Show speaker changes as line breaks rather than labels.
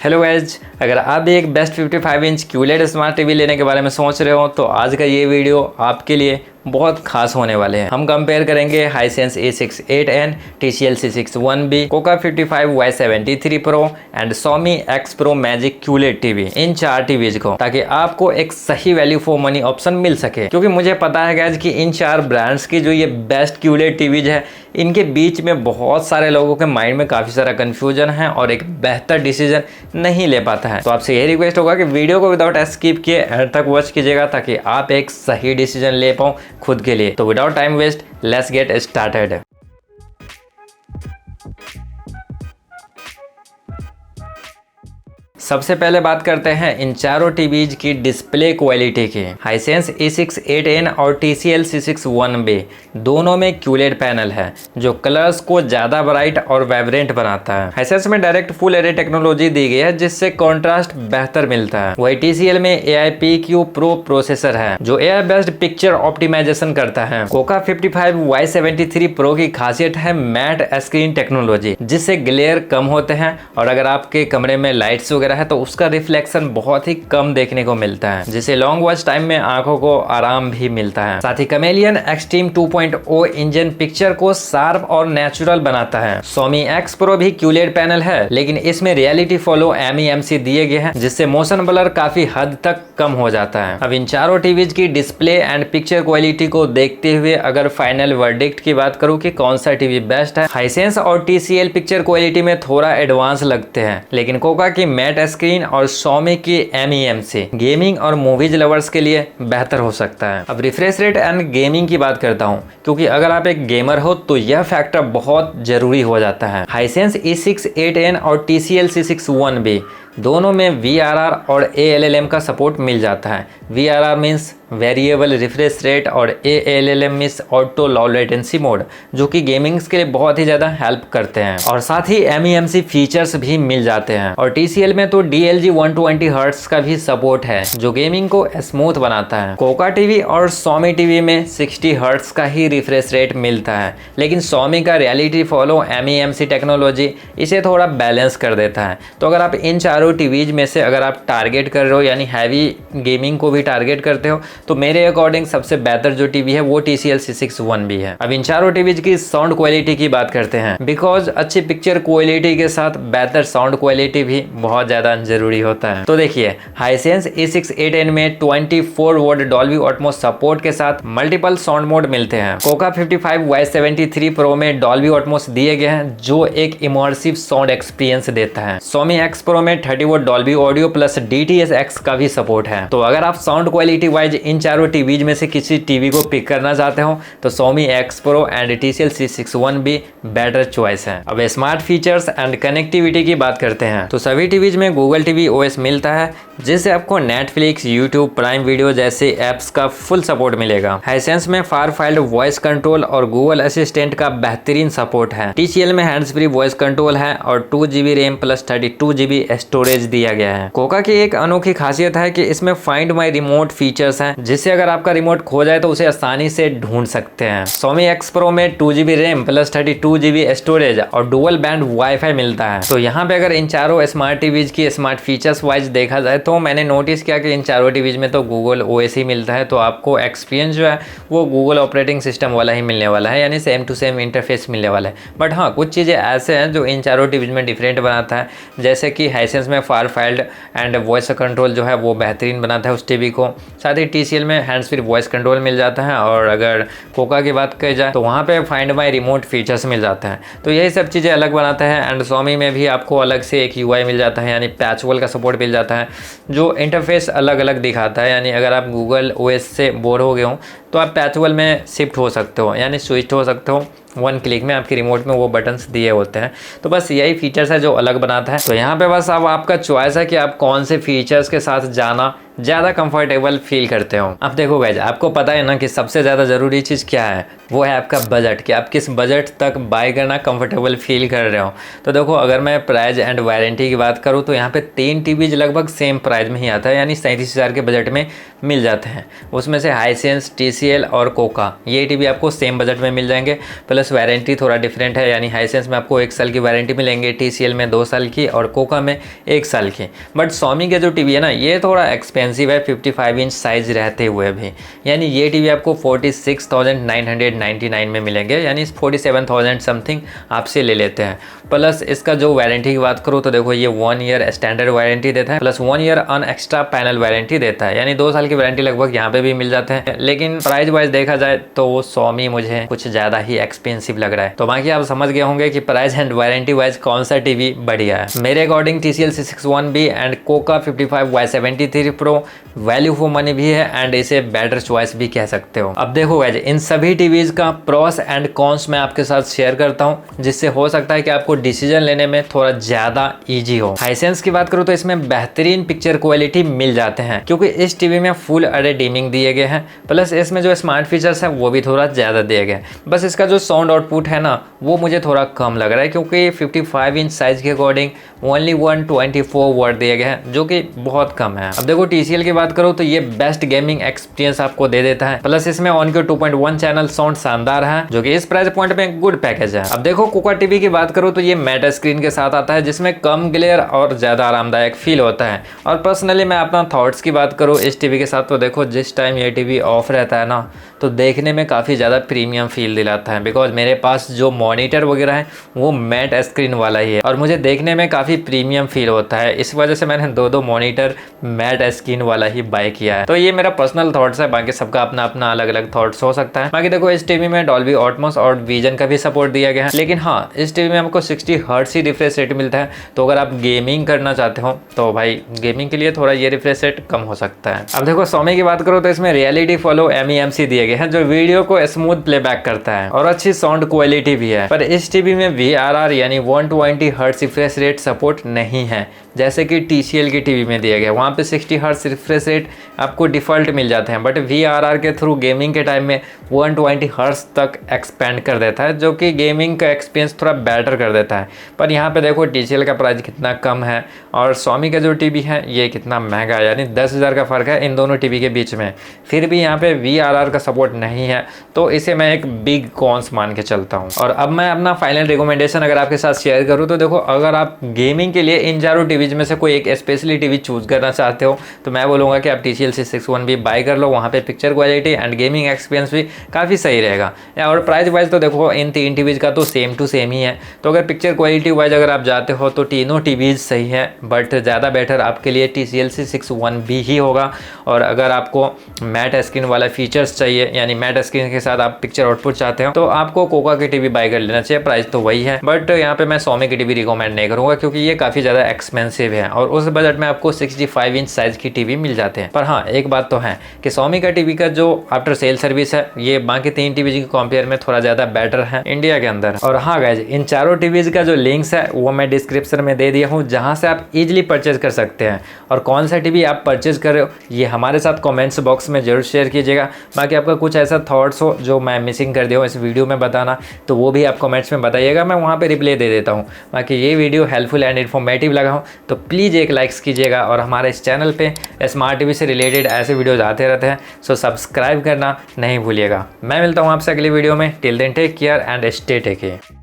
Hello guys, अगर आप भी एक best 55 inch QLED smart TV लेने के बारे में सोच रहे हो तो आज का ये वीडियो आपके लिए बहुत खास होने वाले हैं। हम कंपेयर करेंगे Hisense A6 8N, TCL C6-1B, Coca 55 Y73 Pro and Xiaomi X Pro Magic QLED TV, in 4 TVs को, ताकि आपको एक सही वैल्यू फॉर मनी ऑप्शन मिल सके। क्योंकि मुझे पता है गाइज कि इन 4 ब्रांड्स की जो ये बेस्ट QLED टीवीज है, इनके बीच में बहुत सारे लोगों के माइंड में काफ़ी सारा कन्फ्यूजन है और एक बेहतर डिसीजन नहीं ले पाता है। तो आपसे यही रिक्वेस्ट होगा कि वीडियो को विदाउट स्किप किए एंड तक वॉच कीजिएगा, ताकि आप एक सही डिसीजन ले पाओ खुद के लिए। तो without time waste, let's get started. सबसे पहले बात करते हैं इन चारों टीवीज की डिस्प्ले क्वालिटी की। हाइसेंस A6 8N और TCL C6-1B दोनों में QLED पैनल है जो कलर्स को ज़्यादा ब्राइट और वाइब्रेंट बनाता है। हाइसेंस में डायरेक्ट फुल एरे टेक्नोलॉजी दी गई है जिससे कॉन्ट्रास्ट बेहतर मिलता है। वही TCL में AI-PQ Pro प्रोसेसर है जो AI बेस्ड पिक्चर ऑप्टिमाइजेशन करता है। कोका 55 Y73 Pro की खासियत है मैट स्क्रीन टेक्नोलॉजी, जिससे ग्लेयर कम होते हैं और अगर आपके कमरे में लाइट्स वगैरह है तो उसका रिफ्लेक्शन बहुत ही कम देखने को मिलता है, जिससे लॉन्ग वॉच टाइम में आंखों को आराम भी मिलता है। साथ ही कैमेलियन एक्सट्रीम 2.0 इंजन पिक्चर को शार्प और नेचुरल बनाता है। Xiaomi X Pro भी QLED पैनल है, लेकिन इसमें रियलिटी फॉलो MEMC दिए गए हैं, जिससे मोशन ब्लर काफी हद तक कम हो जाता है। अब इन चारों टीवीज की डिस्प्ले एंड पिक्चर क्वालिटी को देखते हुए अगर फाइनल वर्डिक्ट की बात करूं कि कौन सा टीवी बेस्ट है, हाइसेंस और TCL पिक्चर क्वालिटी में थोड़ा एडवांस लगते हैं, लेकिन कोका की मैट स्क्रीन और Xiaomi की MEMC गेमिंग और मूवीज लवर्स के लिए बेहतर हो सकता है। अब रिफ्रेश रेट एंड गेमिंग की बात करता हूं, क्योंकि अगर आप एक गेमर हो तो यह फैक्टर बहुत जरूरी हो जाता है। हाइसेंस A6 8N और TCL C6-1B दोनों में VRR और ALLM का सपोर्ट मिल जाता है। VRR means variable refresh rate और ALLM means auto low latency mode, जो कि गेमिंग्स के लिए बहुत ही ज़्यादा हेल्प करते हैं। और साथ ही MEMC फीचर्स भी मिल जाते हैं। और TCL में तो DLG 120 हर्ट्ज का भी सपोर्ट है जो गेमिंग को स्मूथ बनाता है। कोका टीवी और Xiaomi टीवी में 60 हर्ट्ज का ही रिफ्रेश रेट मिलता है, लेकिन Xiaomi का रियलिटी फॉलो MEMC टेक्नोलॉजी इसे थोड़ा बैलेंस कर देता है। तो अगर आप इन चारों टीवीज में से अगर आप टारगेट कर रहे हो, यानी हैवी गेमिंग को भी टारगेट करते हो, तो मेरे अकॉर्डिंग सबसे बेहतर जो टीवी है वो TCL C6-1B है। अब इन चारों टीवीज की साउंड क्वालिटी की बात करते हैं, बिकॉज अच्छी पिक्चर क्वालिटी के साथ बेहतर साउंड क्वालिटी भी बहुत ज्यादा जरूरी होता है। तो देखिए, हाइसेंस A6 8N में 24 वॉट डॉल्बी एटमॉस सपोर्ट के साथ मल्टीपल साउंड मोड मिलते हैं। कोका 55 Y73 Pro में डॉल्बी एटमॉस दिए गए हैं जो एक इमर्सिव साउंड एक्सपीरियंस देता है। Xiaomi X Pro में 30 what Dolby audio plus DTS-X का भी सपोर्ट है। तो अगर आप साउंड क्वालिटी वाइज इन चारों टीवीज में से किसी टीवी को पिक करना चाहते हो तो Xiaomi X Pro and TCL C6-1B better choice है। अब स्मार्ट फीचर्स एंड कनेक्टिविटी की बात करते हैं तो सभी टीवीज में गूगल टीवी OS मिलता है, जिससे आपको नेटफ्लिक्स, यूट्यूब, प्राइम वीडियो जैसे एप्स का फुल सपोर्ट मिलेगा। हाइसेंस में फार फाइल्ड वॉइस कंट्रोल और गूगल असिस्टेंट का बेहतरीन सपोर्ट है। TCL में हैंड्स फ्री वॉइस कंट्रोल है और 2GB RAM plus 32GB storage दिया गया है। कोका की एक अनोखी खासियत है कि इसमें फाइंड माई रिमोट फीचर्स हैं, जिससे अगर आपका रिमोट खो जाए तो उसे आसानी से ढूंढ सकते हैं। Xiaomi X Pro में 2GB RAM plus 32GB storage और डुअल बैंड वाईफाई मिलता है। तो यहाँ पे अगर इन चारों स्मार्ट टीवीज की स्मार्ट फीचर्स वाइज देखा जाए तो मैंने नोटिस किया कि इन चारों टीवीज में तो गूगल OS ही मिलता है, तो आपको एक्सपीरियंस जो है वो गूगल ऑपरेटिंग सिस्टम वाला ही मिलने वाला है, यानी सेम टू सेम इंटरफेस मिलने वाला है। बट हाँ, कुछ चीज़ें ऐसे हैं जो इन चारों टीवीज में डिफरेंट बनाता है, जैसे कि हाइसेंस में फार फाइल्ड एंड वॉइस कंट्रोल जो है वो बेहतरीन बनाता है उस टीवी को। साथ ही TCL में हैंड्स फ्री वॉइस कंट्रोल मिल जाता है, और अगर कोका की बात की जाए तो वहाँ पे फाइंड माई रिमोट फीचर्स मिल जाता है। तो यही सब चीज़ें अलग बनाता है। एंड Xiaomi में भी आपको अलग से एक UI मिल जाता है, यानी पैचवॉल का सपोर्ट मिल जाता है जो इंटरफेस अलग अलग दिखाता है। यानी अगर आप गूगल OS से बोर हो गए हो तो आप पैचवॉल में शिफ्ट हो सकते हो, यानी स्विच हो सकते हो। 1 क्लिक में आपकी रिमोट में वो बटन्स दिए होते हैं। तो बस यही फीचर्स है जो अलग बनाता है। तो यहाँ पे बस अब आपका चॉइस है कि आप कौन से फीचर्स के साथ जाना ज़्यादा कंफर्टेबल फील करते हो। अब देखो गाइस, आपको पता है ना कि सबसे ज़्यादा ज़रूरी चीज़ क्या है, वो है आपका बजट, कि आप किस बजट तक बाय करना कंफर्टेबल फील कर रहे हो। तो देखो, अगर मैं प्राइस एंड वारंटी की बात करूँ तो यहाँ पे 3 टीवीज लगभग सेम प्राइस में ही आता है, यानी 37,000 के बजट में मिल जाते हैं। उसमें से हाइसेंस, TCL और कोका ये टीवी आपको सेम बजट में मिल जाएंगे। प्लस प्लस वारंटी थोड़ा डिफरेंट है, यानी हाइसेंस में आपको 1 साल की वारंटी मिलेंगे, TCL में 2 साल की और कोका में 1 साल की। बट सोनी का जो टीवी है ना, ये थोड़ा एक्सपेंसिव है 55 इंच साइज रहते हुए भी, यानी ये टीवी आपको 46,999 में मिलेंगे, यानी 47,000 समथिंग आपसे ले लेते हैं। प्लस इसका जो वारंटी की बात करूँ तो देखो ये 1 ईयर स्टैंडर्ड वारंटी देता है, plus 1 year on extra panel warranty देता है, यानी 2 साल की वारंटी लगभग यहाँ पे भी मिल जाते हैं। लेकिन प्राइस वाइज देखा जाए तो सोनी मुझे कुछ ज़्यादा ही एक्सपेंसिव लग रहा है। तो बाकी आप समझ गए होंगे कि प्राइस एंड वारंटी वाइज कौन सा टीवी बढ़िया है। मेरे according TCL C61B and Coca 55Y73 Pro value for money भी है एंड इसे बेटर चॉइस भी कह सकते हो। अब देखो गाइस, इन सभी टीवीज का प्रोस एंड कॉन्स मैं आपके साथ शेयर करता हूँ, जिससे हो सकता है कि आपको डिसीजन लेने में थोड़ा ज़्यादा ईजी हो। हाइसेंस की बात करूँ तो इसमें बेहतरीन पिक्चर क्वालिटी मिल जाते हैं, क्योंकि इस टीवी में फुल अरे डिमिंग दिए गए हैं, प्लस इसमें जो स्मार्ट फीचर्स है वो भी थोड़ा ज़्यादा दिए गए। बस इसका जो साउंड आउटपुट है ना, वो मुझे थोड़ा कम लग रहा है, क्योंकि 55 इंच साइज के अकॉर्डिंग ओनली 124 वर्ड दिए गए हैं, जो कि बहुत कम है। अब देखो TCL की बात करो तो ये बेस्ट गेमिंग एक्सपीरियंस आपको दे देता है, प्लस इसमें OnQ 2.1 चैनल साउंड शानदार है, जो कि इस प्राइस पॉइंट में गुड पैकेज है। अब देखो कोका टीवी की बात करो तो ये मैट स्क्रीन के साथ आता है, जिसमें कम ग्लेयर और ज़्यादा आरामदायक फील होता है। और पर्सनली मैं अपना थॉट्स की बात करूँ इस टीवी के साथ, तो देखो जिस टाइम ये टीवी ऑफ रहता है ना, तो देखने में काफ़ी ज़्यादा प्रीमियम फील दिलाता है, बिकॉज मेरे पास जो मॉनिटर वगैरह है वो मैट स्क्रीन वाला ही है और मुझे देखने में काफ़ी प्रीमियम फील होता है। इस वजह से मैंने दो मॉनिटर मैट स्क्रीन वाला ही बाय किया है। तो ये मेरा पर्सनल थॉट्स है, बाकी सबका अपना अपना अलग अलग थॉट्स हो सकता है। बाकी देखो इस टीवी में डॉल्बी ऑटमॉस और विजन का भी सपोर्ट दिया गया है, लेकिन हाँ इस टीवी में हमको 60 हर्ट्ज ही रिफ्रेश रेट मिलता है। तो अगर आप गेमिंग करना चाहते हो तो भाई गेमिंग के लिए थोड़ा ये रिफ्रेश रेट कम हो सकता है। अब देखो सोनी की बात करो तो इसमें रियलिटी फॉलो MEMC दिए गए हैं, जो वीडियो को स्मूथ प्लेबैक करता है और अच्छी साउंड क्वालिटी भी है। पर इस टीवी में VRR यानी 120 हर्ट्ज रिफ्रेश रेट सपोर्ट नहीं है, जैसे कि TCL की टीवी में दिया गया। वहाँ पे 60 हर्ट्ज रिफ्रेश रेट आपको डिफ़ॉल्ट मिल जाते हैं, बट VRR के थ्रू गेमिंग के टाइम में 120 हर्ट्ज तक एक्सपेंड कर देता है, जो कि गेमिंग का एक्सपीरियंस थोड़ा बेटर कर देता है। पर यहाँ पे देखो TCL का प्राइस कितना कम है और सोनी का जो टीवी है ये कितना महंगा है, यानी 10,000 का फ़र्क है इन दोनों टीवी के बीच में। फिर भी यहाँ पे VRR का सपोर्ट नहीं है, तो इसे मैं एक बिग कॉन्स मान के चलता हूँ। और अब मैं अपना फाइनल रिकमेंडेशन अगर आपके साथ शेयर करूँ तो देखो, अगर आप गेमिंग के लिए इन चारों टीवीज में से कोई एक स्पेशली टीवी चूज करना चाहते हो तो मैं बोलूँगा कि आप TCL C61B बाय कर लो। वहाँ पे picture quality and gaming experience भी काफ़ी सही रहेगा। और प्राइस वाइज तो देखो इन 3 टीवीज का तो सेम टू सेम ही है। तो अगर पिक्चर क्वालिटी वाइज अगर आप जाते हो तो तीनों टीवीज सही है, बट ज़्यादा बेटर आपके लिए TCL C61B ही होगा। और अगर आपको मैट स्क्रीन वाला फीचर्स चाहिए, यानी मैट स्क्रीन के साथ आप पिक्चर आउटपुट चाहते हो, तो आपको कोका की टीवी बाय कर लेना चाहिए। प्राइस तो वही है, बट यहाँ पे मैं सोनी की टीवी रिकमेंड नहीं करूँगा, क्योंकि ये काफ़ी ज़्यादा एक्सपेंसिव है और उस बजट में आपको 65 इंच साइज की टीवी मिल जाते हैं। पर हाँ एक बात तो है कि सोनी का टीवी का जो आफ्टर सेल सर्विस है ये बाकी 3 टीवी के कंपेयर में थोड़ा ज़्यादा बेटर है इंडिया के अंदर। और हाँ गाइज, इन चारों टीवीज का जो लिंक्स है वो मैं डिस्क्रिप्शन में दे दिया हूँ, जहाँ से आप इजीली परचेज कर सकते हैं। और कौन सा टीवी आप परचेज कर रहे हो ये हमारे साथ कॉमेंट्स बॉक्स में जरूर शेयर कीजिएगा। बाकी आपका कुछ ऐसा थॉट्स हो जो मैं मिसिंग कर दिया हूँ इस वीडियो में बताना, तो वो भी आप कमेंट्स में बताइएगा, मैं वहाँ पे रिप्लाई दे देता हूँ। बाकी ये वीडियो हेल्पफुल एंड इन्फॉर्मेटिव लगा हो तो प्लीज़ एक लाइक्स कीजिएगा, और हमारे इस चैनल पे स्मार्ट टीवी से रिलेटेड ऐसे वीडियोज़ आते रहते हैं, सो सब्सक्राइब करना नहीं भूलिएगा। मैं मिलता हूँ आपसे अगली वीडियो में। Till then take care and stay take care.